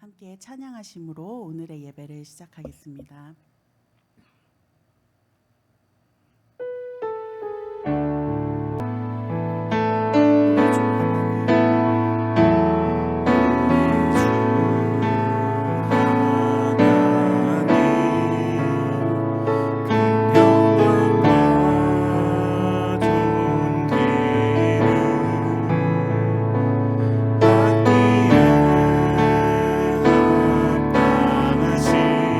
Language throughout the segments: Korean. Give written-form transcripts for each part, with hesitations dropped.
함께 찬양하심으로 오늘의 예배를 시작하겠습니다. 받기에 합당하신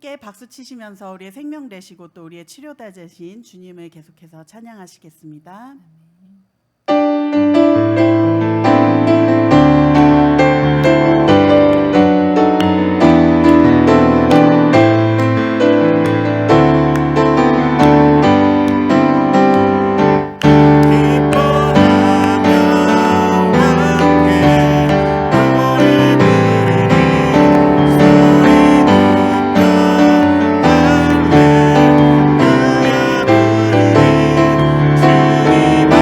함께 박수 치시면서 우리의 생명 되시고 또 우리의 치료자 되신 주님을 계속해서 찬양하시겠습니다. 주님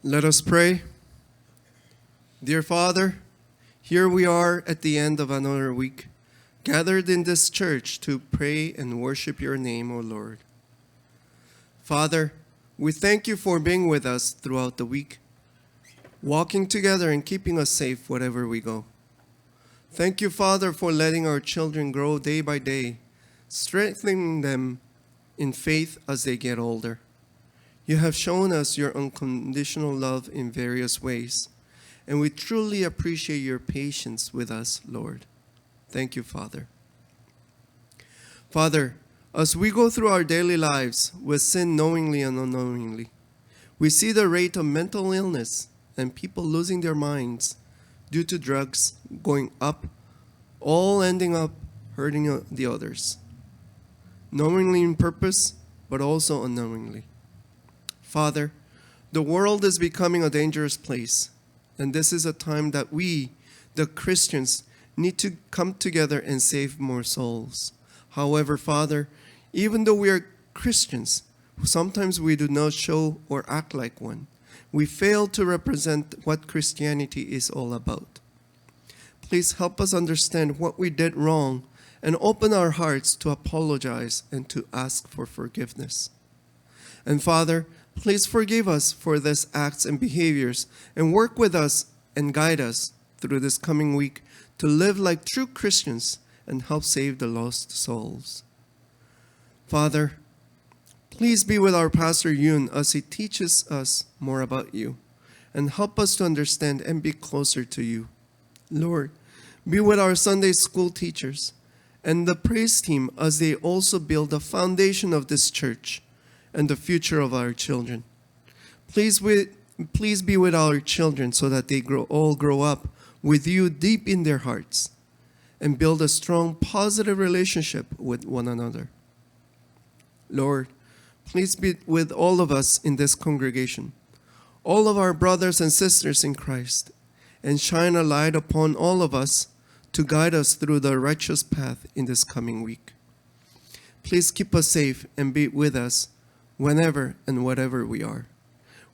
Let us pray. Dear Father, here we are at the end of another week, gathered in this church to pray and worship your name, O Lord. Father, we thank you for being with us throughout the week, walking together and keeping us safe wherever we go. Thank you, Father, for letting our children grow day by day, strengthening them in faith as they get older. You have shown us your unconditional love in various ways, and we truly appreciate your patience with us, Lord. Thank you, Father. Father, as we go through our daily lives with sin knowingly and unknowingly, we see the rate of mental illness and people losing their minds due to drugs going up, all ending up hurting the others, knowingly in purpose, but also unknowingly. Father, the world is becoming a dangerous place, and this is a time that we, the Christians, need to come together and save more souls. However, Father, even though we are Christians, sometimes we do not show or act like one. We fail to represent what Christianity is all about. Please help us understand what we did wrong and open our hearts to apologize and to ask for forgiveness. And Father, please forgive us for these acts and behaviors and work with us and guide us through this coming week to live like true Christians and help save the lost souls. Father, please be with our Pastor Yoon as he teaches us more about you and help us to understand and be closer to you. Lord, be with our Sunday school teachers and the praise team as they also build the foundation of this church and the future of our children. Please be with our children so that they all grow up with you deep in their hearts and build a strong, positive relationship with one another. Lord, please be with all of us in this congregation, all of our brothers and sisters in Christ, and shine a light upon all of us to guide us through the righteous path in this coming week. Please keep us safe and be with us whenever and whatever we are.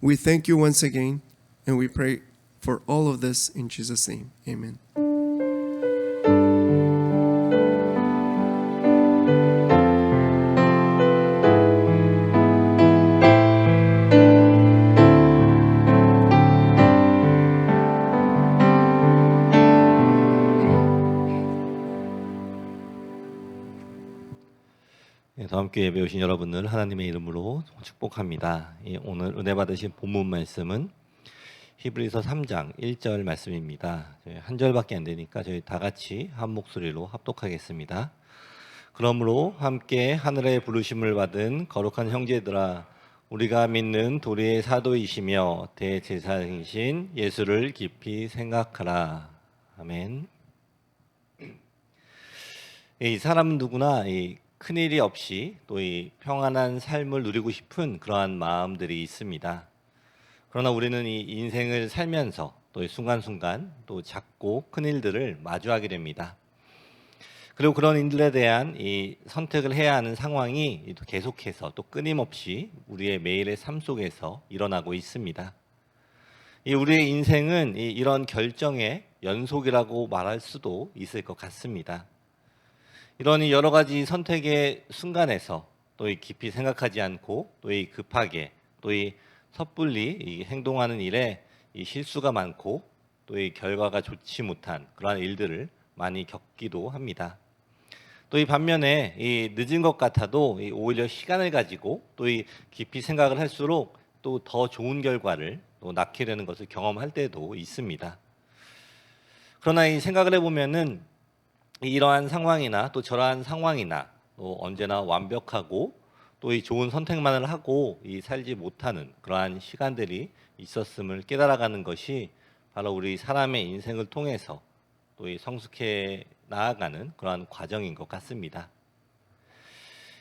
We thank you once again, and we pray for all of this in Jesus' name. Amen. 다 함께 예배 오신 여러분을 하나님의 이름으로 축복합니다. 오늘 은혜 받으신 본문 말씀은 히브리서 3장 1절 말씀입니다. 한 절밖에 안 되니까 저희 다 같이 한 목소리로 합독하겠습니다. 그러므로 함께 하늘의 부르심을 받은 거룩한 형제들아, 우리가 믿는 도리의 사도이시며 대제사장이신 예수를 깊이 생각하라. 아멘. 이 사람은 누구나 큰일이 없이 또 이 평안한 삶을 누리고 싶은 그러한 마음들이 있습니다. 그러나 우리는 이 인생을 살면서 또 이 순간순간 또 작고 큰 일들을 마주하게 됩니다. 그리고 그런 일들에 대한 이 선택을 해야 하는 상황이 계속해서 또 끊임없이 우리의 매일의 삶 속에서 일어나고 있습니다. 우리의 인생은 이런 결정의 연속이라고 말할 수도 있을 것 같습니다. 이런 여러 가지 선택의 순간에서 또 깊이 생각하지 않고 또 급하게 또 섣불리 행동하는 일에 실수가 많고 또 결과가 좋지 못한 그러한 일들을 많이 겪기도 합니다. 또 반면에 늦은 것 같아도 오히려 시간을 가지고 또 깊이 생각을 할수록 또 더 좋은 결과를 또 낳게 되는 것을 경험할 때도 있습니다. 그러나 생각을 해보면은 이러한 상황이나 또 저러한 상황이나 또 언제나 완벽하고 또 좋은 선택만을 하고 살지 못하는 그러한 시간들이 있었음을 깨달아가는 것이 바로 우리 사람의 인생을 통해서 또 성숙해 나아가는 그러한 과정인 것 같습니다.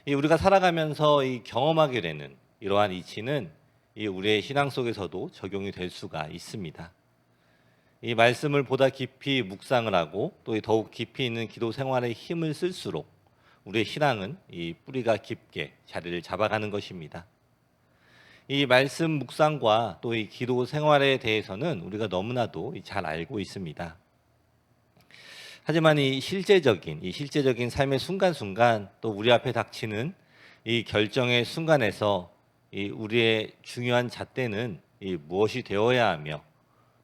우리가 살아가면서 경험하게 되는 이러한 이치는 우리의 신앙 속에서도 적용이 될 수가 있습니다. 이 말씀을 보다 깊이 묵상을 하고 또 더욱 깊이 있는 기도 생활에 힘을 쓸수록 우리의 신앙은 뿌리가 깊게 자리를 잡아가는 것입니다. 이 말씀 묵상과 또 이 기도 생활에 대해서는 우리가 너무나도 잘 알고 있습니다. 하지만 이 실제적인 삶의 순간순간 또 우리 앞에 닥치는 이 결정의 순간에서 이 우리의 중요한 잣대는 이 무엇이 되어야 하며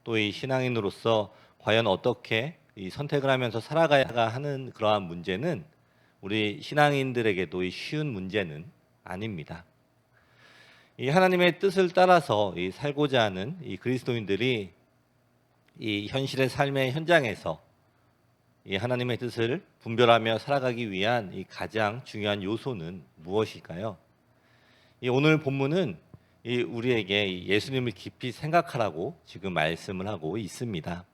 또 이 신앙인으로서 과연 어떻게 이 선택을 하면서 살아가야 하는 그러한 문제는 우리 신앙인들에게도 이 쉬운 문제는 아닙니다. 이 하나님의 뜻을 따라서 이 살고자 하는 이 그리스도인들이 이 현실의 삶의 현장에서 이 하나님의 뜻을 분별하며 살아가기 위한 이 가장 중요한 요소는 무엇일까요? 이 오늘 본문은 이 우리에게 이 예수님을 깊이 생각하라고 지금 말씀을 하고 있습니다.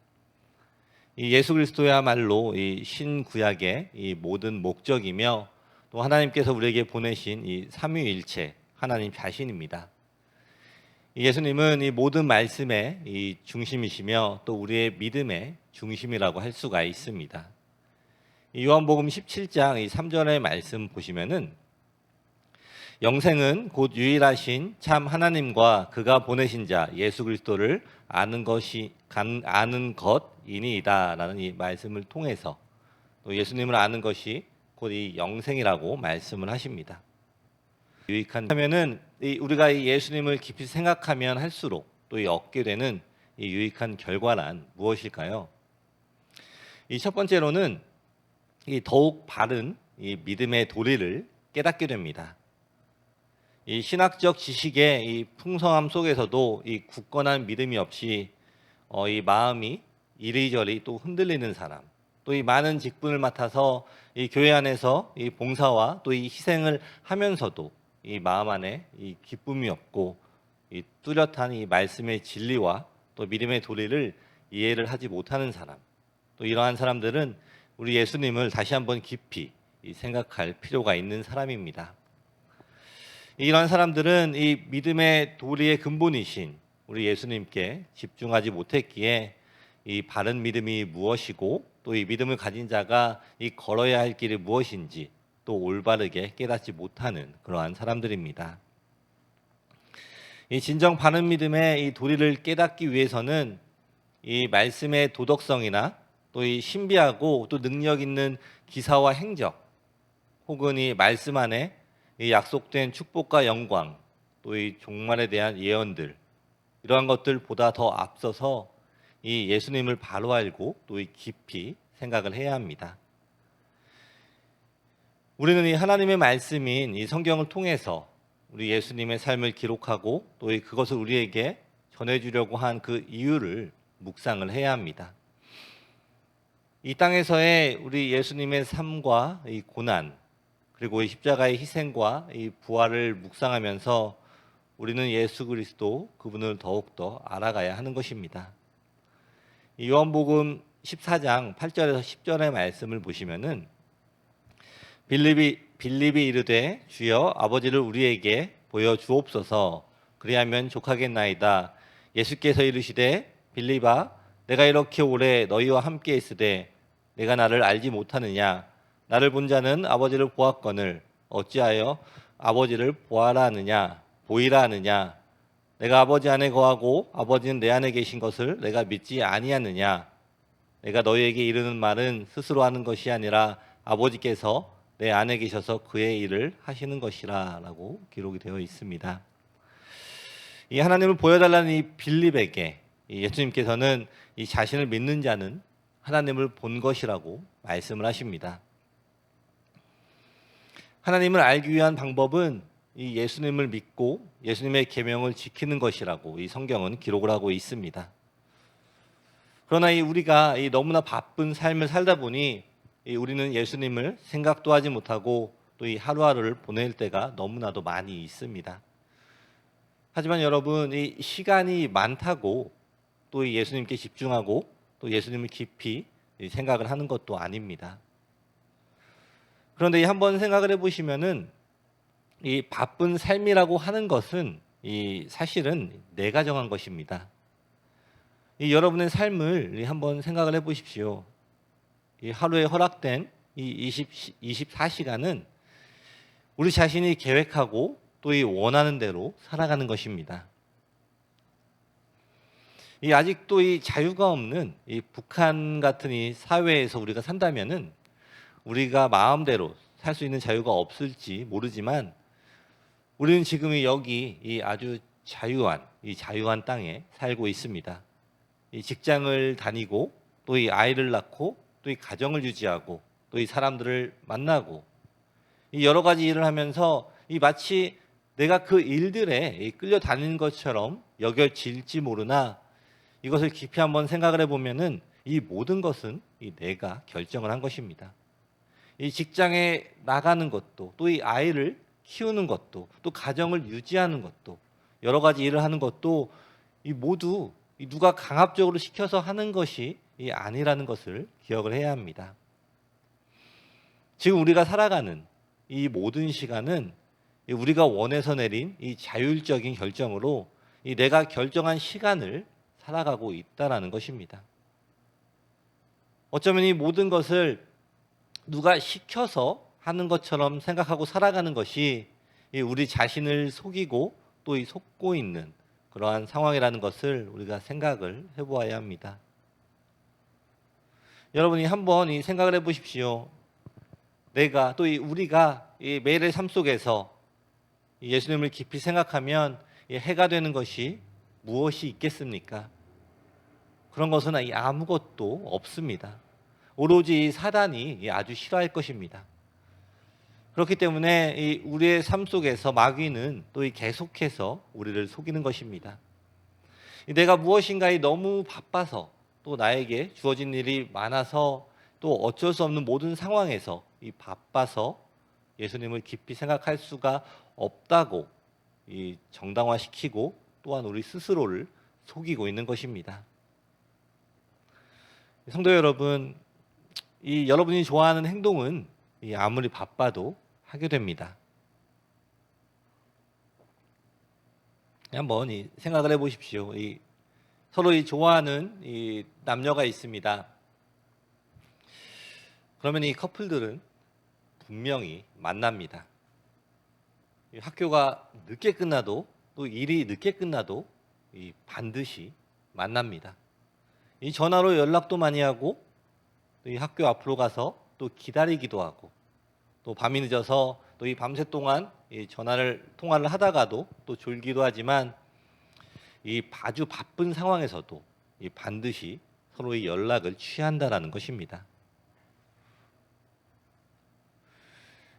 이 예수 그리스도야말로 이 신구약의 이 모든 목적이며 또 하나님께서 우리에게 보내신 이 삼위일체 하나님 자신입니다. 이 예수님은 이 모든 말씀의 이 중심이시며 또 우리의 믿음의 중심이라고 할 수가 있습니다. 이 요한복음 17장 이 3절의 말씀 보시면은 영생은 곧 유일하신 참 하나님과 그가 보내신 자 예수 그리스도를 아는 것이니이다라는 이 말씀을 통해서 또 예수님을 아는 것이 곧 이 영생이라고 말씀을 하십니다. 유익하면은 우리가 이 예수님을 깊이 생각하면 할수록 또 이 얻게 되는 이 유익한 결과란 무엇일까요? 이 첫 번째로는 이 더욱 바른 이 믿음의 도리를 깨닫게 됩니다. 이 신학적 지식의 이 풍성함 속에서도 이 굳건한 믿음이 없이 이 마음이 이리저리 또 흔들리는 사람, 또 이 많은 직분을 맡아서 이 교회 안에서 이 봉사와 또 이 희생을 하면서도 이 마음 안에 이 기쁨이 없고 이 뚜렷한 이 말씀의 진리와 또 믿음의 도리를 이해를 하지 못하는 사람, 또 이러한 사람들은 우리 예수님을 다시 한번 깊이 생각할 필요가 있는 사람입니다. 이러한 사람들은 이 믿음의 도리의 근본이신 우리 예수님께 집중하지 못했기에 이 바른 믿음이 무엇이고 또 이 믿음을 가진 자가 이 걸어야 할 길이 무엇인지 또 올바르게 깨닫지 못하는 그러한 사람들입니다. 이 진정 바른 믿음의 이 도리를 깨닫기 위해서는 이 말씀의 도덕성이나 또 이 신비하고 또 능력 있는 기사와 행적 혹은 이 말씀 안에 이 약속된 축복과 영광 또 이 종말에 대한 예언들 이러한 것들보다 더 앞서서 이 예수님을 바로 알고 또 이 깊이 생각을 해야 합니다. 우리는 이 하나님의 말씀인 이 성경을 통해서 우리 예수님의 삶을 기록하고 또 이 그것을 우리에게 전해주려고 한 그 이유를 묵상을 해야 합니다. 이 땅에서의 우리 예수님의 삶과 이 고난 그리고 이 십자가의 희생과 이 부활을 묵상하면서 우리는 예수 그리스도 그분을 더욱더 알아가야 하는 것입니다. 이 요한복음 14장 8절에서 10절의 말씀을 보시면은 빌립이 이르되 주여 아버지를 우리에게 보여 주옵소서 그리하면 족하겠나이다. 예수께서 이르시되 빌립아 내가 이렇게 오래 너희와 함께 있으되 내가 나를 알지 못하느냐 나를 본 자는 아버지를 보았거늘 어찌하여 아버지를 보아라 하느냐 보이라 하느냐 내가 아버지 안에 거하고 아버지는 내 안에 계신 것을 내가 믿지 아니하느냐 내가 너희에게 이르는 말은 스스로 하는 것이 아니라 아버지께서 내 안에 계셔서 그의 일을 하시는 것이라 라고 기록이 되어 있습니다. 이 하나님을 보여달라는 이 빌립에게 예수님께서는 이 자신을 믿는 자는 하나님을 본 것이라고 말씀을 하십니다. 하나님을 알기 위한 방법은 이 예수님을 믿고 예수님의 계명을 지키는 것이라고 이 성경은 기록을 하고 있습니다. 그러나 우리가 너무나 바쁜 삶을 살다 보니 우리는 예수님을 생각도 하지 못하고 또 이 하루하루를 보낼 때가 너무나도 많이 있습니다. 하지만 여러분 이 시간이 많다고 또 예수님께 집중하고 또 예수님을 깊이 생각을 하는 것도 아닙니다. 그런데 한번 생각을 해보시면은 이 바쁜 삶이라고 하는 것은 사실은 내가 정한 것입니다. 여러분의 삶을 한번 생각을 해보십시오. 하루에 허락된 24시간은 우리 자신이 계획하고 또 이 원하는 대로 살아가는 것입니다. 이 아직도 이 자유가 없는 이 북한 같은 이 사회에서 우리가 산다면은 우리가 마음대로 살 수 있는 자유가 없을지 모르지만 우리는 지금 여기 이 아주 이 자유한 땅에 살고 있습니다. 이 직장을 다니고 또 이 아이를 낳고 또 이 가정을 유지하고 또 이 사람들을 만나고 이 여러 가지 일을 하면서 이 마치 내가 그 일들에 끌려다니는 것처럼 여겨질지 모르나 이것을 깊이 한번 생각을 해보면은 이 모든 것은 이 내가 결정을 한 것입니다. 이 직장에 나가는 것도 또 이 아이를 키우는 것도 또 가정을 유지하는 것도 여러 가지 일을 하는 것도 이 모두 이 누가 강압적으로 시켜서 하는 것이 이 아니라는 것을 기억을 해야 합니다. 지금 우리가 살아가는 이 모든 시간은 우리가 원해서 내린 이 자율적인 결정으로 이 내가 결정한 시간을 살아가고 있다라는 것입니다. 어쩌면 이 모든 것을 누가 시켜서 하는 것처럼 생각하고 살아가는 것이 우리 자신을 속이고 또 이 속고 있는 그러한 상황이라는 것을 우리가 생각을 해보아야 합니다. 여러분이 한번 이 생각을 해보십시오. 내가 또 우리가 이 매일의 삶 속에서 예수님을 깊이 생각하면 해가 되는 것이 무엇이 있겠습니까? 그런 것은 아무것도 없습니다. 오로지 사단이 아주 싫어할 것입니다. 그렇기 때문에 우리의 삶 속에서 마귀는 또 계속해서 우리를 속이는 것입니다. 내가 무엇인가에 너무 바빠서 또 나에게 주어진 일이 많아서 또 어쩔 수 없는 모든 상황에서 바빠서 예수님을 깊이 생각할 수가 없다고 정당화시키고 또한 우리 스스로를 속이고 있는 것입니다. 성도 여러분, 여러분이 좋아하는 행동은 아무리 바빠도 하게 됩니다. 한번 생각을 해보십시오. 서로 좋아하는 남녀가 있습니다. 그러면 이 커플들은 분명히 만납니다. 학교가 늦게 끝나도 또 일이 늦게 끝나도 반드시 만납니다. 전화로 연락도 많이 하고 또 학교 앞으로 가서 또 기다리기도 하고 또 밤이 늦어서 또 밤새 동안 통화를 하다가도 또 졸기도 하지만 아주 바쁜 상황에서도 반드시 서로의 연락을 취한다라는 것입니다.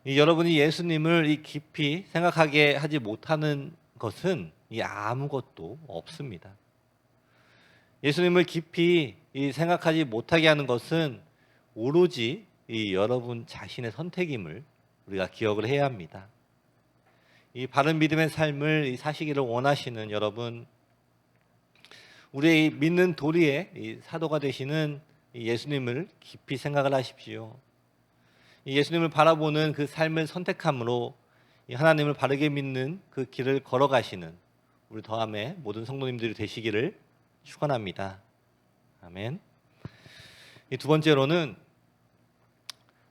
여러분이 예수님을 깊이 생각하게 하지 못하는 것은 아무것도 없습니다. 예수님을 깊이 생각하지 못하게 하는 것은 오로지 여러분 자신의 선택임을 우리가 기억을 해야 합니다. 바른 믿음의 삶을 사시기를 원하시는 여러분, 우리의 믿는 도리의 사도가 되시는 예수님을 깊이 생각을 하십시오. 예수님을 바라보는 그 삶을 선택함으로 하나님을 바르게 믿는 그 길을 걸어가시는 우리 더함의 모든 성도님들이 되시기를 축원합니다. 아멘. 두 번째로는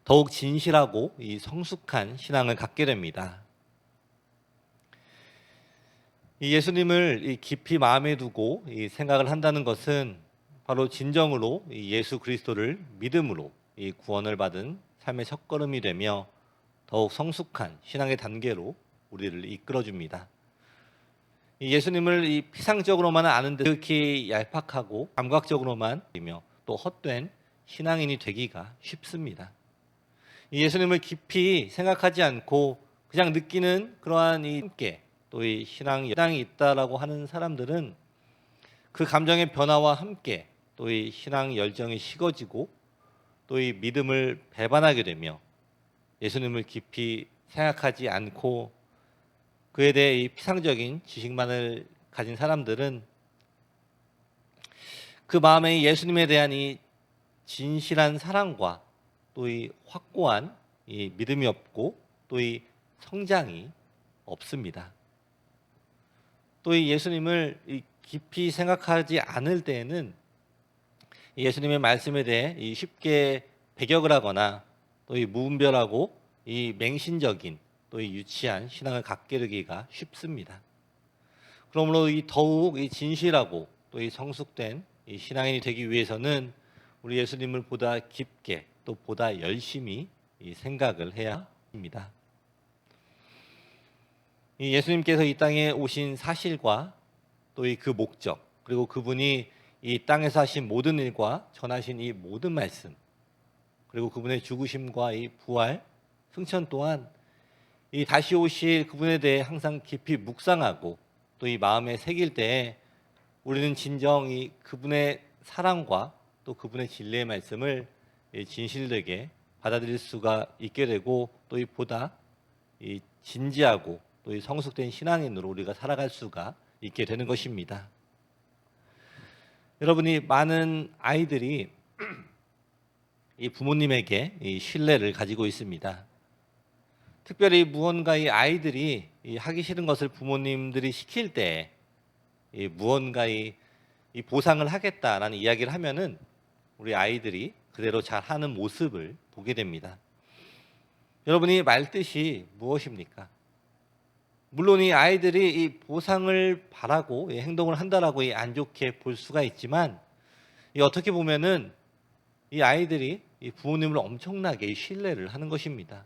더욱 진실하고 성숙한 신앙을 갖게 됩니다. 예수님을 깊이 마음에 두고 생각을 한다는 것은 바로 진정으로 예수 그리스도를 믿음으로 구원을 받은 삶의 첫걸음이 되며 더욱 성숙한 신앙의 단계로 우리를 이끌어줍니다. 예수님을 피상적으로만 아는데 그렇게 얄팍하고 감각적으로만 이며 또 헛된 신앙인이 되기가 쉽습니다. 예수님을 깊이 생각하지 않고 그냥 느끼는 그러한 함께 또 신앙이 있다라고 하는 사람들은 그 감정의 변화와 함께 또 신앙 열정이 식어지고 또 믿음을 배반하게 되며 예수님을 깊이 생각하지 않고 그에 대해 피상적인 지식만을 가진 사람들은 그 마음에 예수님에 대한 진실한 사랑과 또 확고한 믿음이 없고 또 성장이 없습니다. 또 예수님을 깊이 생각하지 않을 때에는 예수님의 말씀에 대해 쉽게 배격을 하거나 또 무분별하고 맹신적인 또 이 유치한 신앙을 갖게 되기가 쉽습니다. 그러므로 이 더욱 이 진실하고 또 이 성숙된 이 신앙인이 되기 위해서는 우리 예수님을 보다 깊게 또 보다 열심히 이 생각을 해야 합니다. 이 예수님께서 이 땅에 오신 사실과 또 이 그 목적, 그리고 그분이 이 땅에서 하신 모든 일과 전하신 이 모든 말씀, 그리고 그분의 죽으심과 이 부활, 승천 또한 이 다시 오실 그분에 대해 항상 깊이 묵상하고 또 이 마음에 새길 때에 우리는 진정 이 그분의 사랑과 또 그분의 진리의 말씀을 진실되게 받아들일 수가 있게 되고 또 이 보다 이 진지하고 또 이 성숙된 신앙인으로 우리가 살아갈 수가 있게 되는 것입니다. 여러분이 많은 아이들이 이 부모님에게 이 신뢰를 가지고 있습니다. 특별히 무언가 이 아이들이 이 하기 싫은 것을 부모님들이 시킬 때 이 무언가 이 보상을 하겠다라는 이야기를 하면은 우리 아이들이 그대로 잘 하는 모습을 보게 됩니다. 여러분이 말뜻이 무엇입니까? 물론 이 아이들이 이 보상을 바라고 이 행동을 한다라고 이 안 좋게 볼 수가 있지만 이 어떻게 보면은 이 아이들이 이 부모님을 엄청나게 신뢰를 하는 것입니다.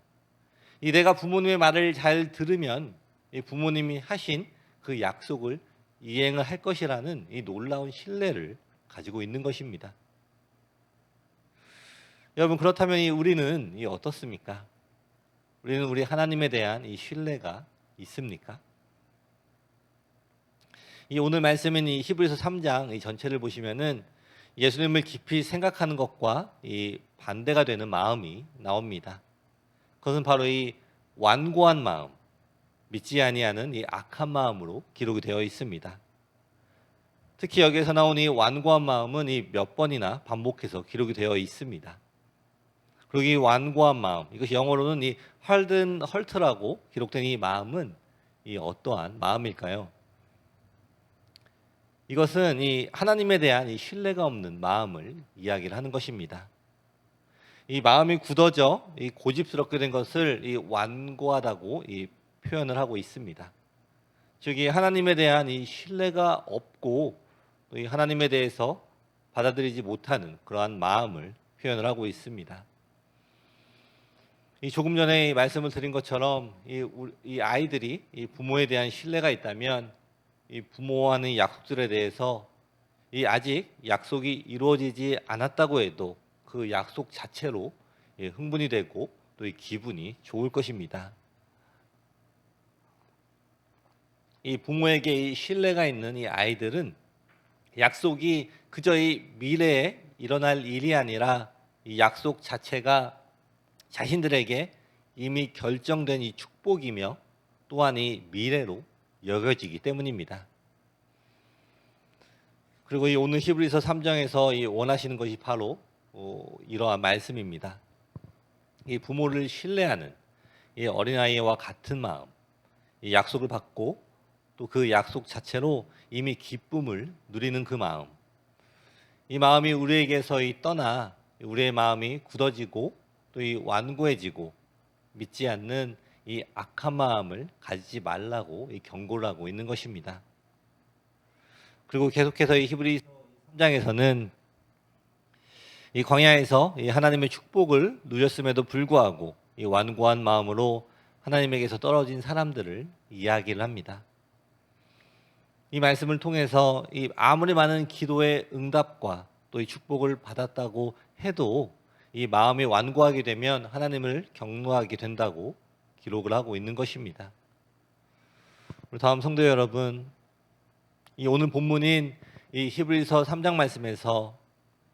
이 내가 부모님의 말을 잘 들으면 이 부모님이 하신 그 약속을 이행을 할 것이라는 이 놀라운 신뢰를 가지고 있는 것입니다. 여러분 그렇다면 우리는 어떻습니까? 우리는 우리 하나님에 대한 이 신뢰가 있습니까? 이 오늘 말씀인 이 히브리서 3장 이 전체를 보시면은 예수님을 깊이 생각하는 것과 이 반대가 되는 마음이 나옵니다. 그것은 바로 이 완고한 마음, 믿지 아니하는 이 악한 마음으로 기록이 되어 있습니다. 특히 여기에서 나온 이 완고한 마음은 이 몇 번이나 반복해서 기록이 되어 있습니다. 그리고 이 완고한 마음, 이것이 영어로는 이 hardened heart라고 기록된 이 마음은 이 어떠한 마음일까요? 이것은 이 하나님에 대한 이 신뢰가 없는 마음을 이야기를 하는 것입니다. 이 마음이 굳어져 이 고집스럽게 된 것을 이 완고하다고 이 표현을 하고 있습니다. 즉 이 하나님에 대한 이 신뢰가 없고 또 이 하나님에 대해서 받아들이지 못하는 그러한 마음을 표현을 하고 있습니다. 이 조금 전에 이 말씀을 드린 것처럼 이 아이들이 이 부모에 대한 신뢰가 있다면 이 부모와는 약속들에 대해서 이 아직 약속이 이루어지지 않았다고 해도 그 약속 자체로 흥분이 되고 또 이 기분이 좋을 것입니다. 이 부모에게 이 신뢰가 있는 이 아이들은 약속이 그저 이 미래에 일어날 일이 아니라 이 약속 자체가 자신들에게 이미 결정된 이 축복이며 또한 이 미래로 여겨지기 때문입니다. 그리고 이 오늘 히브리서 3장에서 이 원하시는 것이 바로 이러한 말씀입니다. 이 부모를 신뢰하는 이 어린아이와 같은 마음, 이 약속을 받고 또 그 약속 자체로 이미 기쁨을 누리는 그 마음, 이 마음이 우리에게서 떠나 우리의 마음이 굳어지고 또 이 완고해지고 믿지 않는 이 악한 마음을 가지지 말라고 경고를 하고 있는 것입니다. 그리고 계속해서 이 히브리서 3장에서는 이 광야에서 이 하나님의 축복을 누렸음에도 불구하고 이 완고한 마음으로 하나님에게서 떨어진 사람들을 이야기를 합니다. 이 말씀을 통해서 이 아무리 많은 기도의 응답과 또 이 축복을 받았다고 해도 이 마음이 완고하게 되면 하나님을 경노하게 된다고 기록을 하고 있는 것입니다. 우리 다음 성도 여러분, 이 오늘 본문인 이 히브리서 3장 말씀에서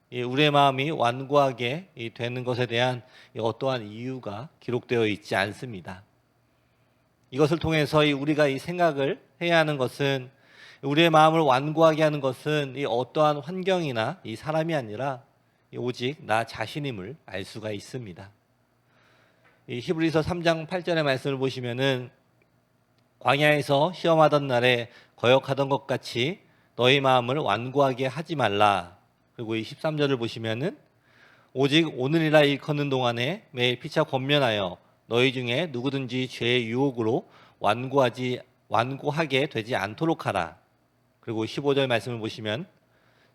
이 우리의 마음이 완고하게 되는 것에 대한 어떠한 이유가 기록되어 있지 않습니다. 이것을 통해서 우리가 이 생각을 해야 하는 것은 우리의 마음을 완고하게 하는 것은 이 어떠한 환경이나 이 사람이 아니라 오직 나 자신임을 알 수가 있습니다. 이 히브리서 3장 8절의 말씀을 보시면은 광야에서 시험하던 날에 거역하던 것 같이 너희 마음을 완고하게 하지 말라. 그리고 이 13절을 보시면은 오직 오늘이라 일컫는 동안에 매일 피차 권면하여 너희 중에 누구든지 죄의 유혹으로 완고하게 되지 않도록 하라. 그리고 15절 말씀을 보시면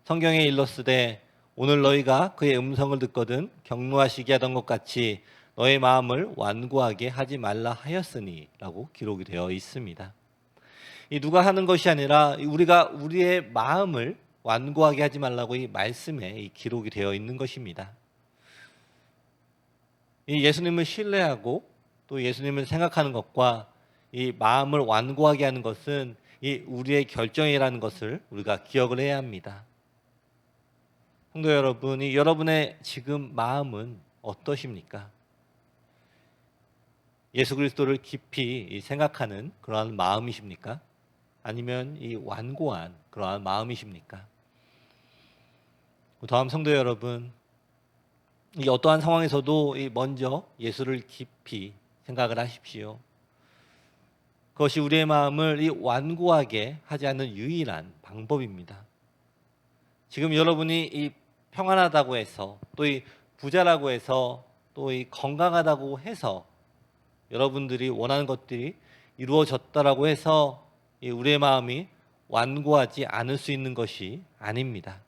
성경에 일렀으되 오늘 너희가 그의 음성을 듣거든 경노하시게 하던 것 같이 너의 마음을 완고하게 하지 말라 하였으니 라고 기록이 되어 있습니다. 이 누가 하는 것이 아니라 우리가 우리의 마음을 완고하게 하지 말라고 이 말씀에 이 기록이 되어 있는 것입니다. 이 예수님을 신뢰하고 또 예수님을 생각하는 것과 이 마음을 완고하게 하는 것은 이 우리의 결정이라는 것을 우리가 기억을 해야 합니다. 성도 여러분, 이 여러분의 지금 마음은 어떠십니까? 예수 그리스도를 깊이 생각하는 그러한 마음이십니까? 아니면 이 완고한 그러한 마음이십니까? 다음 성도 여러분, 이 어떠한 상황에서도 먼저 예수를 깊이 생각을 하십시오. 그것이 우리의 마음을 이 완고하게 하지 않는 유일한 방법입니다. 지금 여러분이 이 평안하다고 해서 또 이 부자라고 해서 또 이 건강하다고 해서 여러분들이 원하는 것들이 이루어졌다라고 해서 이 우리의 마음이 완고하지 않을 수 있는 것이 아닙니다.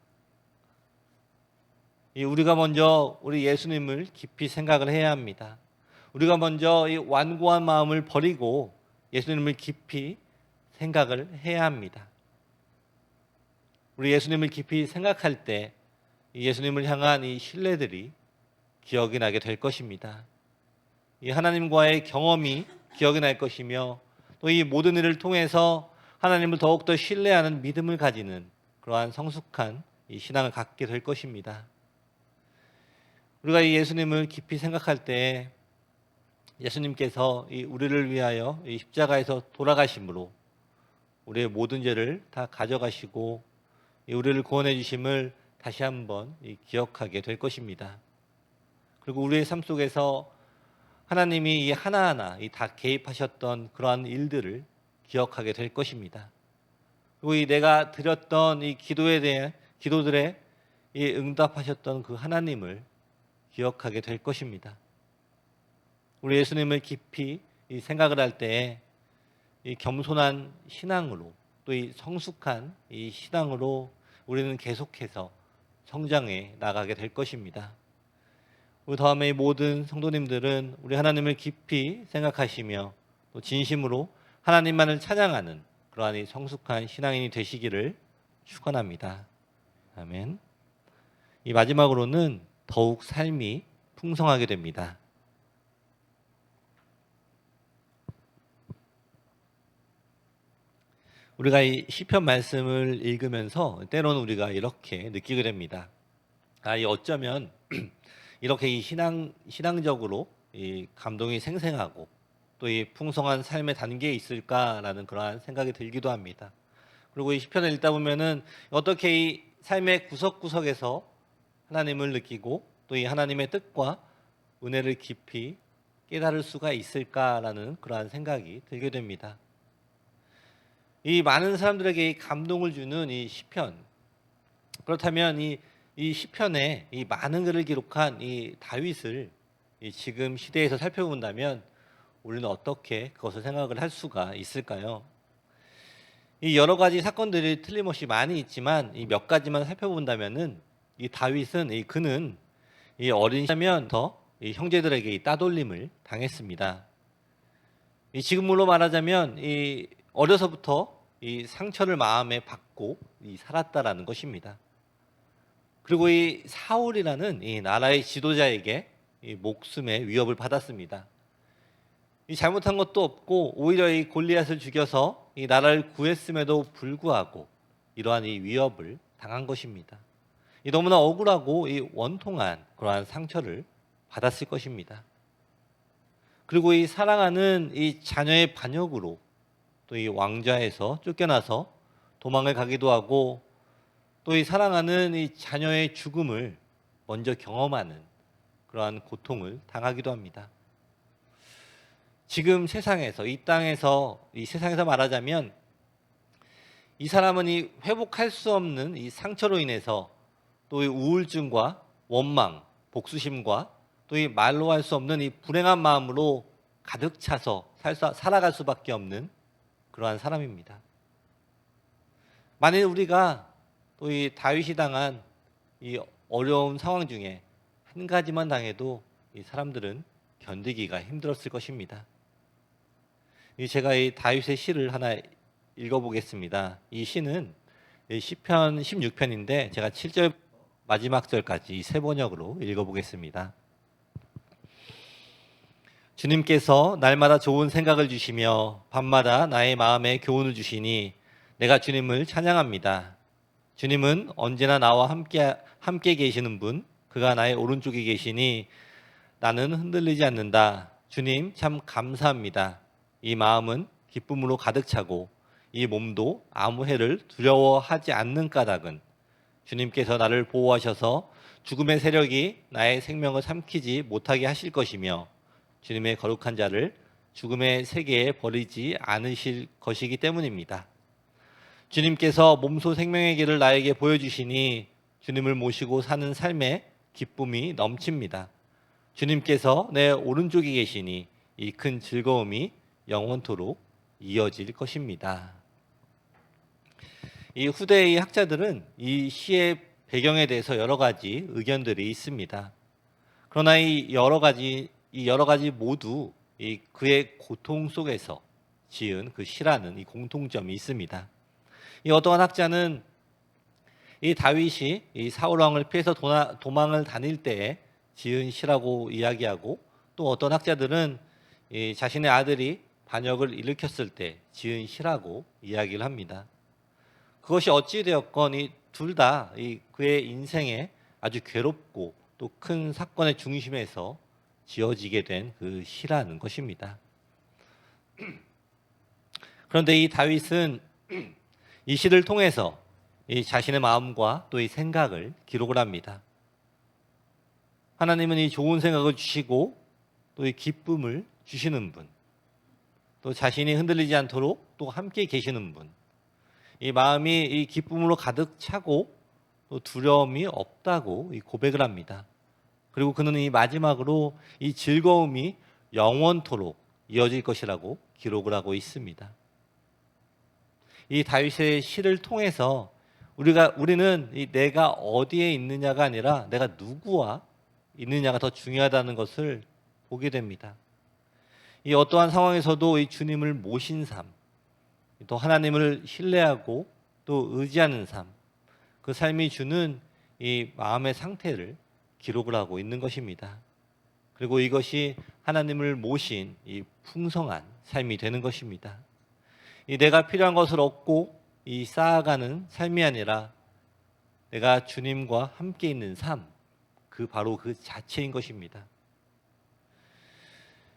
우리가 먼저 우리 예수님을 깊이 생각을 해야 합니다. 우리가 먼저 이 완고한 마음을 버리고 예수님을 깊이 생각을 해야 합니다. 우리 예수님을 깊이 생각할 때 예수님을 향한 이 신뢰들이 기억이 나게 될 것입니다. 이 하나님과의 경험이 기억이 날 것이며 또 이 모든 일을 통해서 하나님을 더욱더 신뢰하는 믿음을 가지는 그러한 성숙한 이 신앙을 갖게 될 것입니다. 우리가 이 예수님을 깊이 생각할 때 예수님께서 이 우리를 위하여 이 십자가에서 돌아가심으로 우리의 모든 죄를 다 가져가시고 이 우리를 구원해 주심을 다시 한번 기억하게 될 것입니다. 그리고 우리의 삶 속에서 하나님이 이 하나하나 다 개입하셨던 그러한 일들을 기억하게 될 것입니다. 그리고 이 내가 드렸던 이 기도에 대한 기도들에 이 응답하셨던 그 하나님을 기억하게 될 것입니다. 우리 예수님을 깊이 이 생각을 할 때 이 겸손한 신앙으로 또 이 성숙한 이 신앙으로 우리는 계속해서 성장해 나가게 될 것입니다. 우리 다음에 모든 성도님들은 우리 하나님을 깊이 생각하시며 또 진심으로 하나님만을 찬양하는 그러한 이 성숙한 신앙인이 되시기를 축원합니다. 아멘. 이 마지막으로는 더욱 삶이 풍성하게 됩니다. 우리가 이 시편 말씀을 읽으면서 때로는 우리가 이렇게 느끼게 됩니다. 이 어쩌면 이렇게 이 신앙적으로 이 감동이 생생하고 또 이 풍성한 삶의 단계에 있을까라는 그러한 생각이 들기도 합니다. 그리고 이 시편을 읽다 보면은 어떻게 이 삶의 구석구석에서 하나님을 느끼고 또 이 하나님의 뜻과 은혜를 깊이 깨달을 수가 있을까라는 그러한 생각이 들게 됩니다. 이 많은 사람들에게 이 감동을 주는 이 시편, 그렇다면 이 시편에 이 많은 글을 기록한 이 다윗을 이 지금 시대에서 살펴본다면 우리는 어떻게 그것을 생각을 할 수가 있을까요? 이 여러 가지 사건들이 틀림없이 많이 있지만 이 몇 가지만 살펴본다면은 이 다윗은 그는 이 어린 시절부터 이 형제들에게 이 따돌림을 당했습니다. 이 지금으로 말하자면 이 어려서부터 이 상처를 마음에 받고 이 살았다라는 것입니다. 그리고 이 사울이라는 이 나라의 지도자에게 이 목숨의 위협을 받았습니다. 이 잘못한 것도 없고 오히려 이 골리앗을 죽여서 이 나라를 구했음에도 불구하고 이러한 이 위협을 당한 것입니다. 이 너무나 억울하고 이 원통한 그러한 상처를 받았을 것입니다. 그리고 이 사랑하는 이 자녀의 반역으로 또 이 왕좌에서 쫓겨나서 도망을 가기도 하고 또 이 사랑하는 이 자녀의 죽음을 먼저 경험하는 그러한 고통을 당하기도 합니다. 지금 세상에서 이 땅에서 이 세상에서 말하자면 이 사람은 이 회복할 수 없는 이 상처로 인해서 또 이 우울증과 원망, 복수심과 또 이 말로 할 수 없는 이 불행한 마음으로 가득 차서 살아갈 수밖에 없는 그러한 사람입니다. 만일 우리가 또 이 다윗이 당한 이 어려운 상황 중에 한 가지만 당해도 이 사람들은 견디기가 힘들었을 것입니다. 제가 이 다윗의 시를 하나 읽어보겠습니다. 이 시는 시편 16편인데 제가 7절 마지막 절까지 세 번역으로 읽어보겠습니다. 주님께서 날마다 좋은 생각을 주시며 밤마다 나의 마음에 교훈을 주시니 내가 주님을 찬양합니다. 주님은 언제나 나와 함께 계시는 분, 그가 나의 오른쪽에 계시니 나는 흔들리지 않는다. 주님 참 감사합니다. 이 마음은 기쁨으로 가득 차고 이 몸도 아무 해를 두려워하지 않는 까닭은 주님께서 나를 보호하셔서 죽음의 세력이 나의 생명을 삼키지 못하게 하실 것이며 주님의 거룩한 자를 죽음의 세계에 버리지 않으실 것이기 때문입니다. 주님께서 몸소 생명의 길을 나에게 보여주시니 주님을 모시고 사는 삶에 기쁨이 넘칩니다. 주님께서 내 오른쪽에 계시니 이 큰 즐거움이 영원토록 이어질 것입니다. 이 후대의 학자들은 이 시의 배경에 대해서 여러 가지 의견들이 있습니다. 그러나 이 여러 가지 모두 이 그의 고통 속에서 지은 그 시라는 이 공통점이 있습니다. 이 어떠한 학자는 이 다윗이 이 사울 왕을 피해서 도망을 다닐 때에 지은 시라고 이야기하고, 또 어떤 학자들은 이 자신의 아들이 반역을 일으켰을 때 지은 시라고 이야기를 합니다. 그것이 어찌 되었건 이 둘 다 그의 인생에 아주 괴롭고 또 큰 사건의 중심에서 지어지게 된 그 시라는 것입니다. 그런데 이 다윗은 이 시를 통해서 이 자신의 마음과 또 이 생각을 기록을 합니다. 하나님은 이 좋은 생각을 주시고 또 이 기쁨을 주시는 분, 또 자신이 흔들리지 않도록 또 함께 계시는 분, 이 마음이 이 기쁨으로 가득 차고 또 두려움이 없다고 이 고백을 합니다. 그리고 그는 이 마지막으로 이 즐거움이 영원토록 이어질 것이라고 기록을 하고 있습니다. 이 다윗의 시를 통해서 우리는 이 내가 어디에 있느냐가 아니라 내가 누구와 있느냐가 더 중요하다는 것을 보게 됩니다. 이 어떠한 상황에서도 이 주님을 모신 삶, 또 하나님을 신뢰하고 또 의지하는 삶, 그 삶이 주는 이 마음의 상태를 기록을 하고 있는 것입니다. 그리고 이것이 하나님을 모신 이 풍성한 삶이 되는 것입니다. 이 내가 필요한 것을 얻고 이 쌓아가는 삶이 아니라 내가 주님과 함께 있는 삶, 바로 그 자체인 것입니다.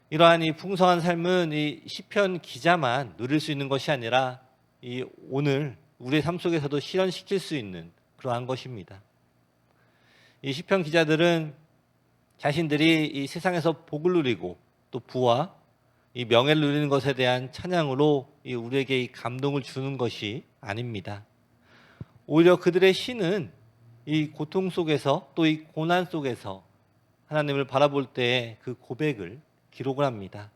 이러한 이 풍성한 삶은 이 시편 기자만 누릴 수 있는 것이 아니라 이 오늘 우리의 삶 속에서도 실현시킬 수 있는 그러한 것입니다. 이 시편 기자들은 자신들이 이 세상에서 복을 누리고 또 부와 이 명예를 누리는 것에 대한 찬양으로 이 우리에게 이 감동을 주는 것이 아닙니다. 오히려 그들의 시는 이 고통 속에서 또 이 고난 속에서 하나님을 바라볼 때의 그 고백을 기록을 합니다.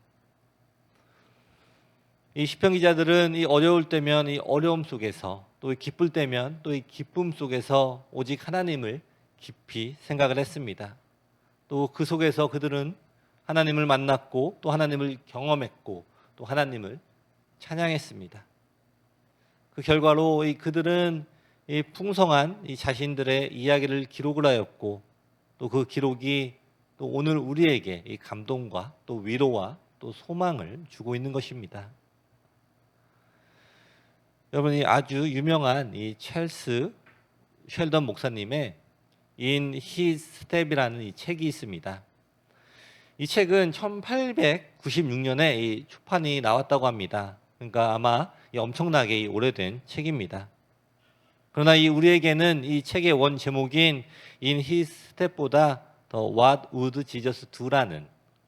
이 시편 기자들은 이 어려울 때면 이 어려움 속에서, 또 기쁠 때면 또 이 기쁨 속에서 오직 하나님을 깊이 생각을 했습니다. 또 그 속에서 그들은 하나님을 만났고 또 하나님을 경험했고 또 하나님을 찬양했습니다. 그 결과로 그들은 이 풍성한 이 자신들의 이야기를 기록을 하였고, 또 그 기록이 또 오늘 우리에게 이 감동과 또 위로와 또 소망을 주고 있는 것입니다. 여러분이 아주 유명한 이 찰스 쉘던 목사님의 In His Step이라는 이 책이 있습니다. 이 책은 1896년에 이 초판이 나왔다고 합니다. 그러니까 아마 엄청나게 오래된 책입니다. 그러나 우리에게는 이 책의 원 제목인 In His Step보다 더 What Would Jesus Do라는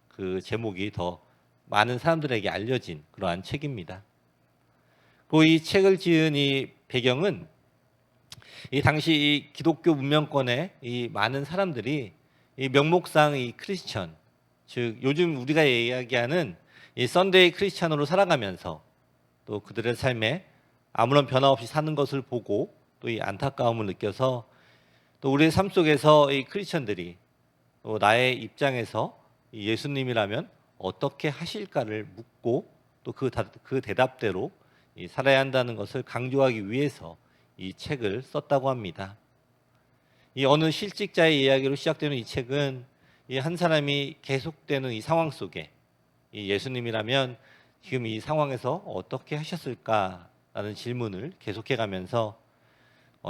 그 제목이 더 많은 사람들에게 알려진 그러한 책입니다. 그리고 이 책을 지은 이 배경은 이 당시 이 기독교 문명권의 이 많은 사람들이 이 명목상 이 크리스천, 즉 요즘 우리가 이야기하는 이 썬데이 크리스찬으로 살아가면서 또 그들의 삶에 아무런 변화 없이 사는 것을 보고 또 이 안타까움을 느껴서 또 우리의 삶 속에서 이 크리스천들이 또 나의 입장에서 이 예수님이라면 어떻게 하실까를 묻고 또 그 대답대로 이 살아야 한다는 것을 강조하기 위해서 이 책을 썼다고 합니다. 이 어느 실직자의 이야기로 시작되는 이 책은 이 한 사람이 계속되는 이 상황 속에 이 예수님이라면 지금 이 상황에서 어떻게 하셨을까라는 질문을 계속해가면서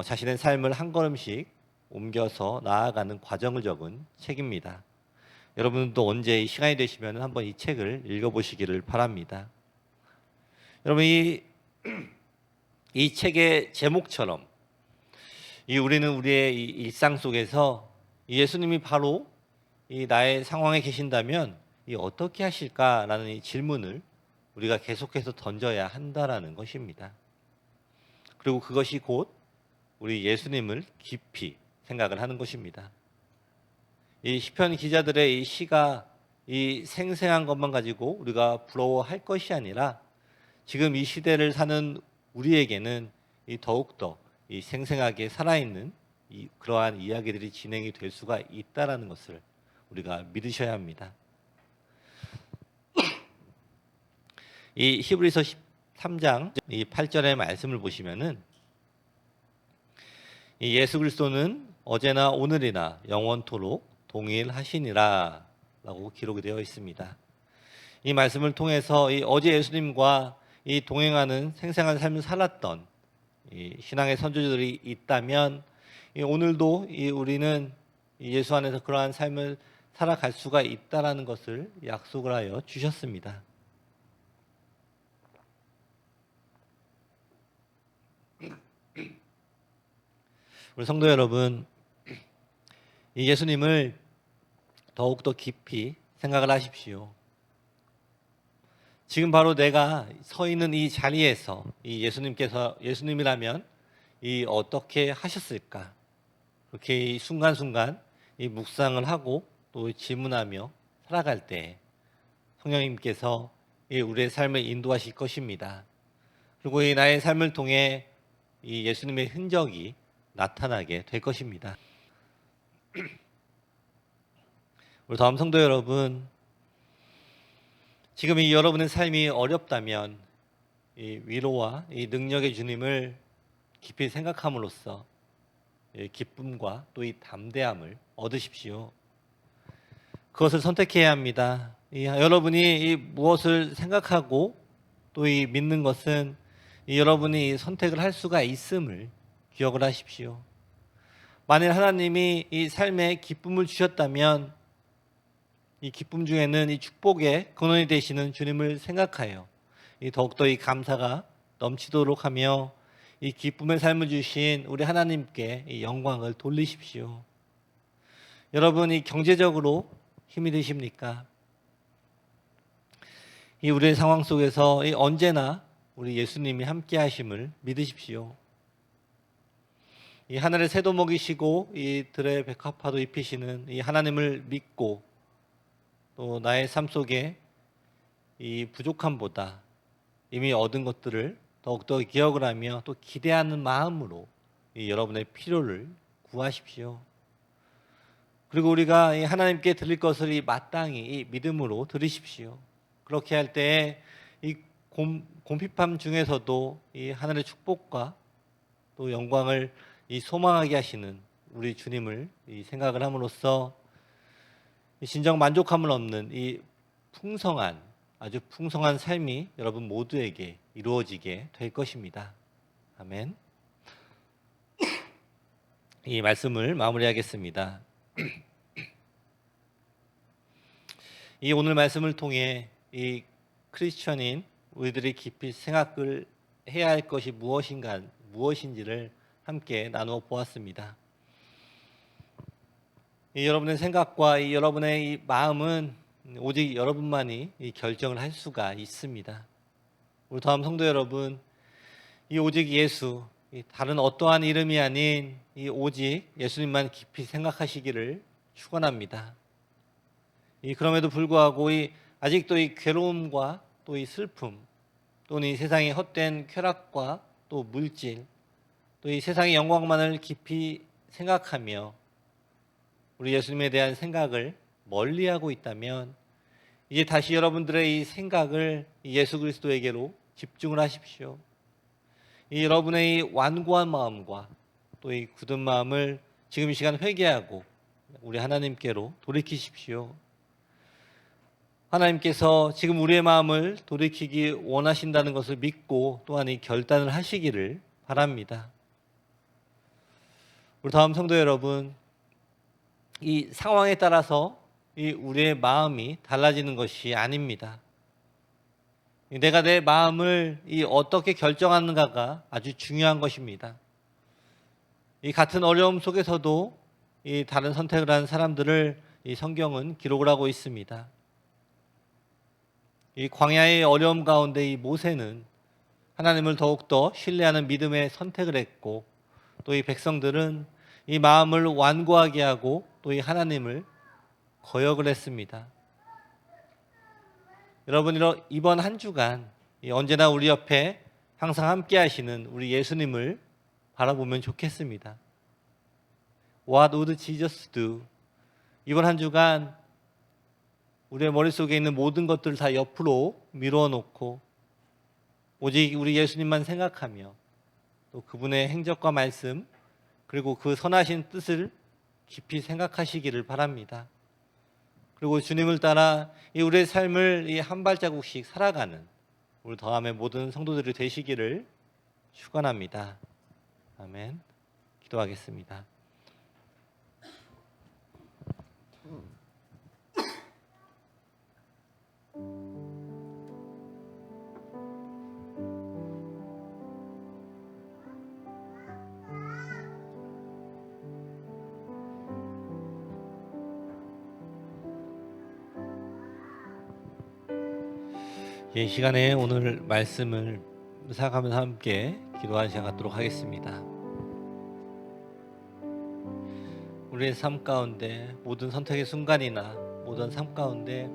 자신의 삶을 한 걸음씩 옮겨서 나아가는 과정을 적은 책입니다. 여러분도 언제 이 시간이 되시면 한번 이 책을 읽어보시기를 바랍니다. 여러분 이 책의 제목처럼 우리는 우리의 이 일상 속에서 예수님이 바로 이 나의 상황에 계신다면 어떻게 하실까라는 이 질문을 우리가 계속해서 던져야 한다라는 것입니다. 그리고 그것이 곧 우리 예수님을 깊이 생각을 하는 것입니다. 이 시편 기자들의 이 시가 이 생생한 것만 가지고 우리가 부러워할 것이 아니라 지금 이 시대를 사는 우리에게는 더욱더 이 생생하게 살아있는 그러한 이야기들이 진행이 될 수가 있다라는 것을 우리가 믿으셔야 합니다. 이 히브리서 13장 이 8절의 말씀을 보시면은 이 예수 그리스도는 어제나 오늘이나 영원토록 동일하시니라 라고 기록이 되어 있습니다. 이 말씀을 통해서 어제 예수님과 동행하는 생생한 삶을 살았던 신앙의 선조들이 있다면 오늘도 우리는 예수 안에서 그러한 삶을 살아갈 수가 있다라는 것을 약속을 하여 주셨습니다. 우리 성도 여러분, 이 예수님을 더욱더 깊이 생각을 하십시오. 지금 바로 내가 서 있는 이 자리에서 예수님이라면 어떻게 하셨을까? 그렇게 이 순간순간 묵상을 하고 또 질문하며 살아갈 때 성령님께서 우리의 삶을 인도하실 것입니다. 그리고 나의 삶을 통해 예수님의 흔적이 나타나게 될 것입니다. 우리 다음 성도 여러분, 지금 여러분의 삶이 어렵다면 위로와 능력의 주님을 깊이 생각함으로써 기쁨과 또 담대함을 얻으십시오. 그것을 선택해야 합니다. 여러분이 무엇을 생각하고 또 믿는 것은 여러분이 선택을 할 수가 있음을 기억을 하십시오. 만일 하나님이 삶에 기쁨을 주셨다면 이 기쁨 중에는 축복의 근원이 되시는 주님을 생각하여 더욱더 감사가 넘치도록 하며 기쁨의 삶을 주신 우리 하나님께 영광을 돌리십시오. 여러분 경제적으로 힘이 드십니까? 우리의 상황 속에서 언제나 우리 예수님이 함께 하심을 믿으십시오. 하늘의 새도 먹이시고 들의 백합화도 입히시는 하나님을 믿고 또 나의 삶 속에 부족함보다 이미 얻은 것들을 더욱더 기억을 하며 또 기대하는 마음으로 여러분의 필요를 구하십시오. 그리고 우리가 하나님께 드릴 것을 마땅히 믿음으로 드리십시오. 그렇게 할 때에 곰핍함 중에서도 하늘의 축복과 또 영광을 소망하게 하시는 우리 주님을 생각을 함으로써 진정 만족함을 얻는 풍성한 아주 풍성한 삶이 여러분 모두에게 이루어지게 될 것입니다. 아멘. 이 말씀을 마무리하겠습니다. 오늘 말씀을 통해 크리스천인 우리들이 깊이 생각을 해야 할 것이 무엇인지를 함께 나누어 보았습니다. 여러분의 생각과 여러분의 마음은 오직 여러분만이 결정을 할 수가 있습니다. 우리 다음 성도 여러분, 오직 예수, 다른 어떠한 이름이 아닌 오직 예수님만 깊이 생각하시기를 축원합니다. 그럼에도 불구하고 아직도 이 괴로움과 또 이 슬픔, 또는 이 세상의 헛된 쾌락과 또 물질, 또 이 세상의 영광만을 깊이 생각하며 우리 예수님에 대한 생각을 멀리하고 있다면 이제 다시 여러분들의 이 생각을 예수 그리스도에게로 집중을 하십시오. 이 여러분의 이 완고한 마음과 또 이 굳은 마음을 지금 이 시간 회개하고 우리 하나님께로 돌이키십시오. 하나님께서 지금 우리의 마음을 돌이키기 원하신다는 것을 믿고 또한 이 결단을 하시기를 바랍니다. 우리 다음 성도 여러분, 이 상황에 따라서 이 우리의 마음이 달라지는 것이 아닙니다. 내가 내 마음을 이 어떻게 결정하는가가 아주 중요한 것입니다. 이 같은 어려움 속에서도 이 다른 선택을 한 사람들을 이 성경은 기록을 하고 있습니다. 이 광야의 어려움 가운데 이 모세는 하나님을 더욱더 신뢰하는 믿음의 선택을 했고, 또 이 백성들은 이 마음을 완고하게 하고 또 이 하나님을 거역을 했습니다. 여러분, 이번 한 주간 언제나 우리 옆에 항상 함께 하시는 우리 예수님을 바라보면 좋겠습니다. What would Jesus do? 이번 한 주간 우리의 머릿속에 있는 모든 것들을 다 옆으로 미뤄놓고 오직 우리 예수님만 생각하며 또 그분의 행적과 말씀 그리고 그 선하신 뜻을 깊이 생각하시기를 바랍니다. 그리고 주님을 따라 이 우리의 삶을 이 한 발자국씩 살아가는 우리 더함의 모든 성도들이 되시기를 축원합니다. 아멘. 기도하겠습니다. 이 시간에 오늘 말씀을 생각하면서 함께 기도하는 시간 갖도록 하겠습니다. 우리의 삶 가운데 모든 선택의 순간이나 모든 삶 가운데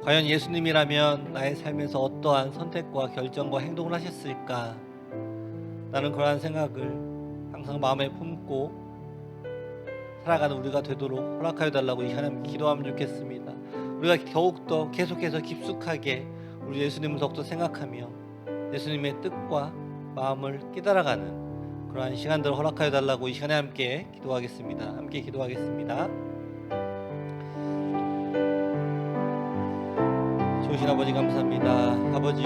과연 예수님이라면 나의 삶에서 어떠한 선택과 결정과 행동을 하셨을까? 나는 그러한 생각을 항상 마음에 품고 살아가는 우리가 되도록 허락하여 달라고 이 하나님 기도하면 좋겠습니다. 우리가 더욱더 계속해서 깊숙하게 우리 예수님을 더욱더 생각하며 예수님의 뜻과 마음을 깨달아가는 그러한 시간들을 허락하여 달라고 이 시간에 함께 기도하겠습니다. 함께 기도하겠습니다. 좋으신 아버지 감사합니다. 아버지,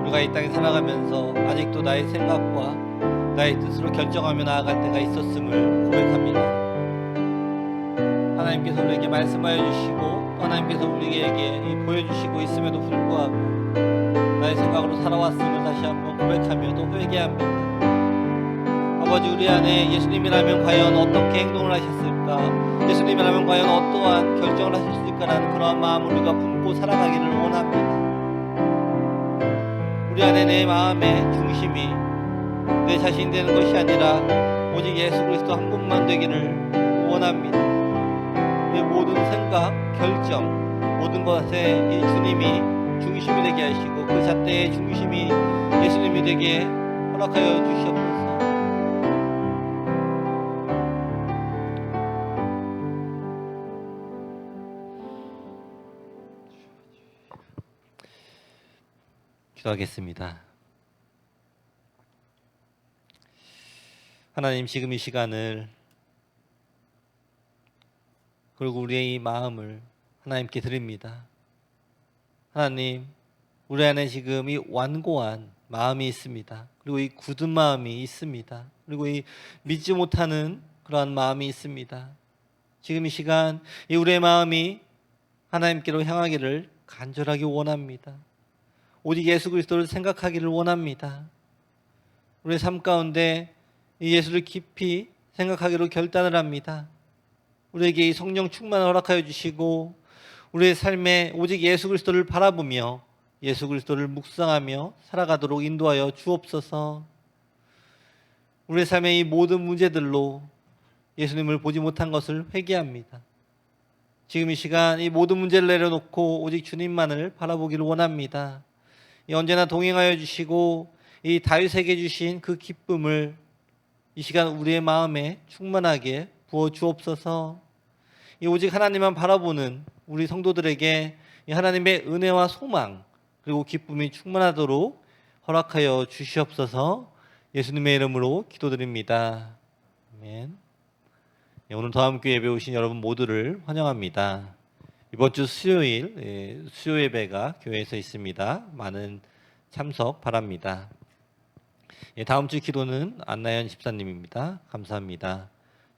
우리가 이 땅에 살아가면서 아직도 나의 생각과 나의 뜻으로 결정하며 나아갈 때가 있었음을 고백합니다. 하나님께서 우리에게 말씀하여 주시고 하나님께서 우리에게 보여주시고 있음에도 불구하고 나의 생각으로 살아왔음을 다시 한번 고백하며 또 회개합니다. 아버지, 우리 안에 예수님이라면 과연 어떻게 행동을 하셨을까? 예수님이라면 과연 어떠한 결정을 하셨을까라는 그러한 마음을 우리가 품고 살아가기를 원합니다. 우리 안에 내 마음의 중심이 내 자신 되는 것이 아니라 오직 예수 그리스도 한 분만 되기를 원합니다. 내 모든 생각, 결정, 모든 것에 이 주님이 중심이 되게 하시고 그 잣대의 중심이 예수님이 되게 허락하여 주시옵소서. 기도하겠습니다. 하나님, 지금 이 시간을 그리고 우리의 이 마음을 하나님께 드립니다. 하나님, 우리 안에 지금 이 완고한 마음이 있습니다. 그리고 이 굳은 마음이 있습니다. 그리고 이 믿지 못하는 그러한 마음이 있습니다. 지금 이 시간 이 우리의 마음이 하나님께로 향하기를 간절하게 원합니다. 오직 예수 그리스도를 생각하기를 원합니다. 우리의 삶 가운데 이 예수를 깊이 생각하기로 결단을 합니다. 우리에게 이 성령 충만을 허락하여 주시고 우리의 삶에 오직 예수 그리스도를 바라보며 예수 그리스도를 묵상하며 살아가도록 인도하여 주옵소서. 우리의 삶의 이 모든 문제들로 예수님을 보지 못한 것을 회개합니다. 지금 이 시간 이 모든 문제를 내려놓고 오직 주님만을 바라보기를 원합니다. 이 언제나 동행하여 주시고 이 다윗에게 주신 그 기쁨을 이 시간 우리의 마음에 충만하게 부어 주옵소서. 이 오직 하나님만 바라보는 우리 성도들에게 이 하나님의 은혜와 소망 그리고 기쁨이 충만하도록 허락하여 주시옵소서. 예수님의 이름으로 기도드립니다. 아멘. 오늘 더함교회 예배 오신 여러분 모두를 환영합니다. 이번 주 수요일 수요 예배가 교회에서 있습니다. 많은 참석 바랍니다. 다음 주 기도는 안나연 집사님입니다. 감사합니다.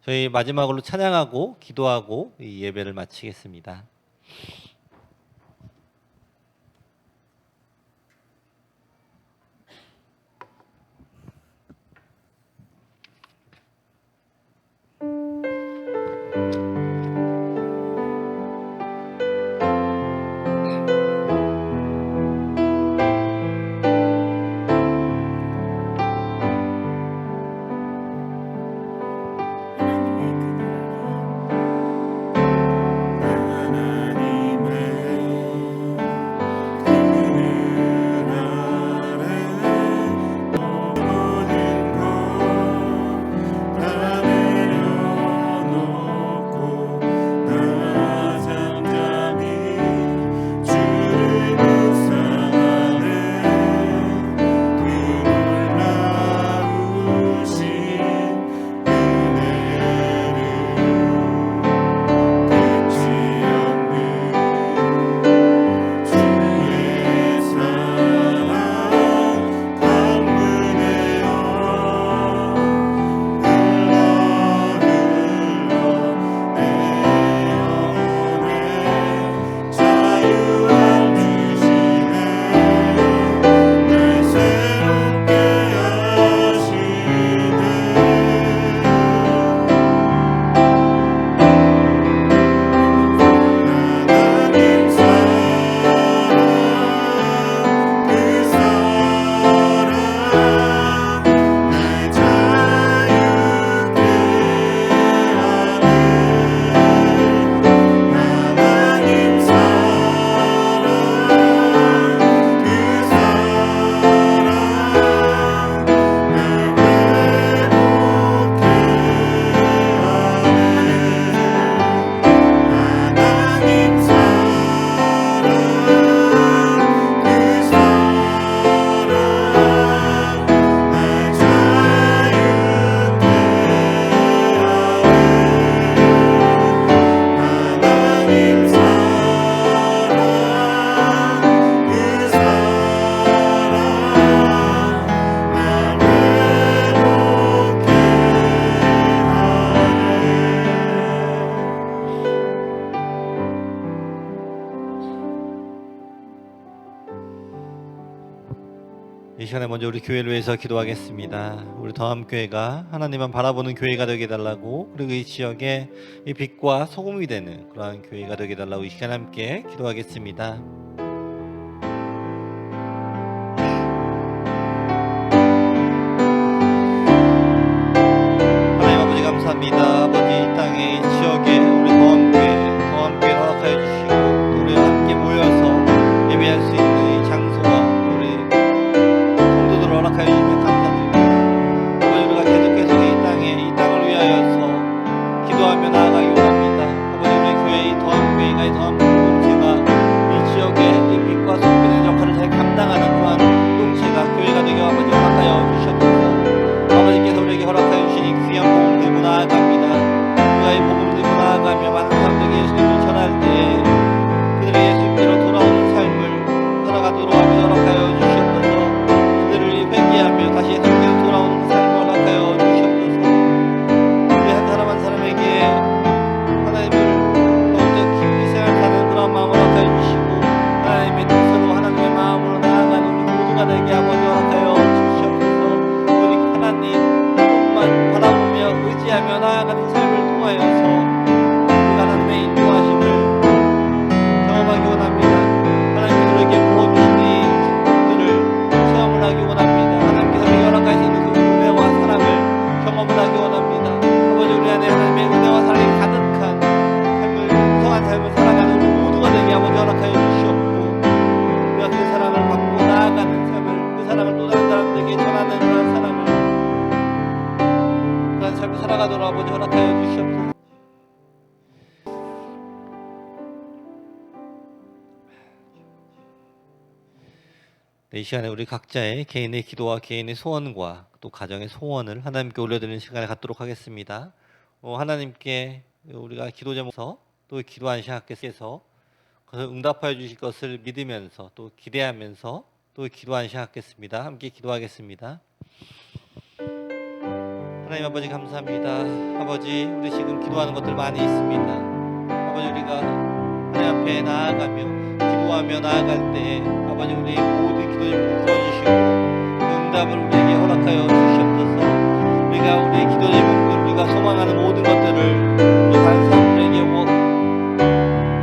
저희 마지막으로 찬양하고 기도하고 이 예배를 마치겠습니다. 이 시간에 먼저 우리 교회를 위해서 기도하겠습니다. 우리 더함교회가 하나님만 바라보는 교회가 되게 해달라고, 그리고 이 지역에 이 빛과 소금이 되는 그러한 교회가 되게 해달라고 이 시간 함께 기도하겠습니다. 하나님 아버지 감사합니다. 아버지 이 땅에 이 지역에 우리 더함교회 허락하여 주시고 우리 함께 모여서 예배할 수 있는 이 장소와 허락하여 주시면 감사드립니다. 아버지 우리가 계속해서 이 땅을 위하여서 기도하며 나아가기 원합니다. 아버지 우리 교회 이 더함교회가 이 더함 공동체가 이 지역에 이 빛과 소금의 역할을 잘 감당하는 그러한 공동체가 교회가 되게 아버지 허락하여 주셨옵소서. 아버지께서 우리에게 허락하여 주신 이 귀한 복음을 들고 나아갑니다. 나아가도록 아버지 허락하여 주시옵소서. 네, 이 시간에 우리 각자의 개인의 기도와 개인의 소원과 또 가정의 소원을 하나님께 올려드리는 시간을 갖도록 하겠습니다. 하나님께 우리가 기도 제목에서 또 기도한 시작께서 그것을 응답하여 주실 것을 믿으면서 또 기대하면서 또 기도한 시작하겠습니다. 함께 기도하겠습니다. 하나님 아버지 감사합니다. 아버지 우리 지금 기도하는 것들 많이 있습니다. 아버지 우리가 하나님 앞에 나아가며 기도하며 나아갈 때 아버지 우리 모든 기도 제목을 들어주시고 응답을 우리에게 허락하여 주시옵소서. 우리가 우리의 기도 제목들 우리가 소망하는 모든 것들을 우리 다른 사람들에게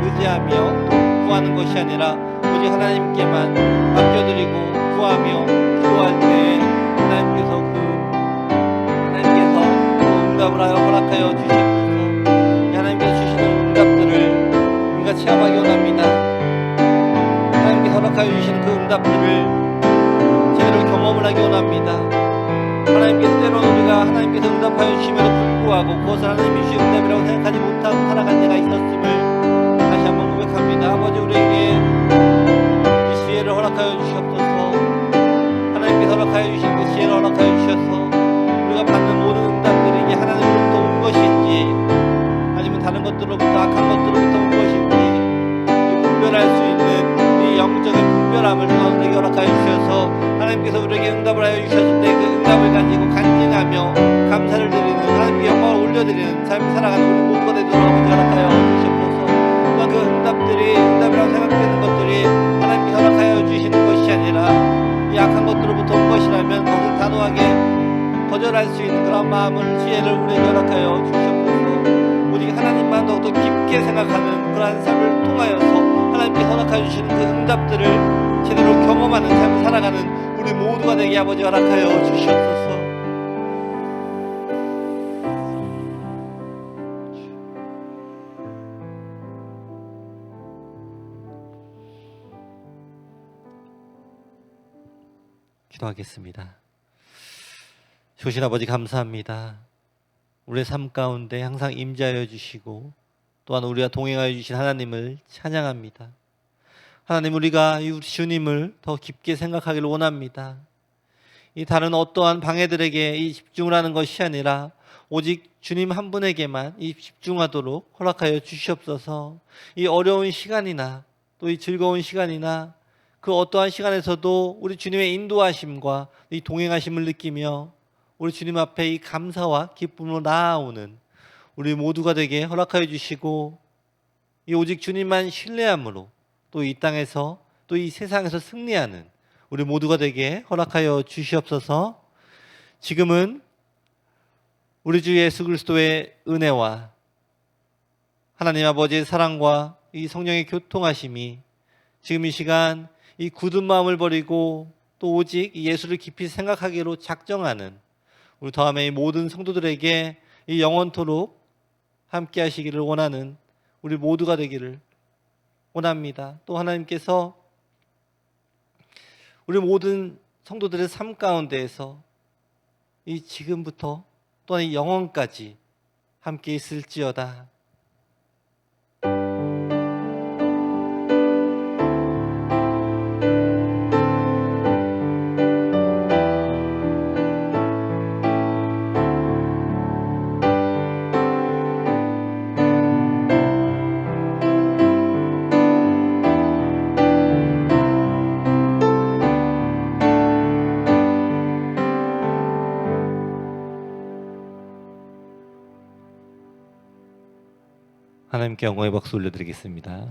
의지하며 또 구하는 것이 아니라 오직 하나님께만 맡겨드리고 구하며 기도할 때 하나님께서 응답을 하여 허락하여 주시옵소서. 하나님께서 주시는 응답들을 우리가 체험하기 원합니다. 하나님께서 허락하여 주시는 그 응답들을 제대로 경험을 하기 원합니다. 하나님께서 때로는 우리가 하나님께서 응답하여 주심에도 불구하고 그것을 하나님이 주신 응답이라고 생각하지 못하고 살아갈 때가 있었음을 다시 한번 고백합니다. 아버지 우리에게 이 지혜를 허락하여 주시옵소서. 하나님께서 허락하여 주신 그 지혜를 허락하여 주셔서 우리가 받는 모든 응답들이 이게 하나님으로부터 온 것인지 아니면 다른 것들로부터 악한 것들로부터 온 것인지 분별할 수 있는 이 영적인 분별함을 우리에게 허락하여 주셔서 하나님께서 우리에게 응답을 하여 주셨을 때 그 응답을 가지고 간증하며 감사를 드리는 하나님께 영광을 올려드리는 삶을 살아가는 우리 모두가 되도록 아버지 허락하여 주시옵소서. 또한 그 응답들이 응답이라고 생각되는 것들이 하나님께 허락하여 주시는 것이 아니라 이 악한 것들로부터 온 것이라면 그것을 단호하게 거절할 수 있는 그런 마음을 지혜를 우리에게 허락하여 주시옵소서. 오직 하나님만 더욱더 깊게 생각하는 그러한 삶을 통하여서 하나님께 허락하여 주시는 그 응답들을 제대로 경험하는 삶을 살아가는 우리 모두가 되게 아버지 허락하여 주시옵소서. 기도하겠습니다. 좋으신 아버지 감사합니다. 우리의 삶 가운데 항상 임재하여 주시고 또한 우리와 동행하여 주신 하나님을 찬양합니다. 하나님 우리가 우리 주님을 더 깊게 생각하기를 원합니다. 이 다른 어떠한 방해들에게 이 집중을 하는 것이 아니라 오직 주님 한 분에게만 이 집중하도록 허락하여 주시옵소서. 이 어려운 시간이나 또 이 즐거운 시간이나 그 어떠한 시간에서도 우리 주님의 인도하심과 이 동행하심을 느끼며 우리 주님 앞에 이 감사와 기쁨으로 나아오는 우리 모두가 되게 허락하여 주시고 이 오직 주님만 신뢰함으로 또 이 땅에서 또 이 세상에서 승리하는 우리 모두가 되게 허락하여 주시옵소서. 지금은 우리 주 예수 그리스도의 은혜와 하나님 아버지의 사랑과 이 성령의 교통하심이 지금 이 시간 이 굳은 마음을 버리고 또 오직 예수를 깊이 생각하기로 작정하는 우리 다음에 이 모든 성도들에게 이 영원토록 함께 하시기를 원하는 우리 모두가 되기를 원합니다. 또 하나님께서 우리 모든 성도들의 삶 가운데에서 이 지금부터 또한 이 영원까지 함께 있을지어다. 하나님께 영광의 박수 올려드리겠습니다.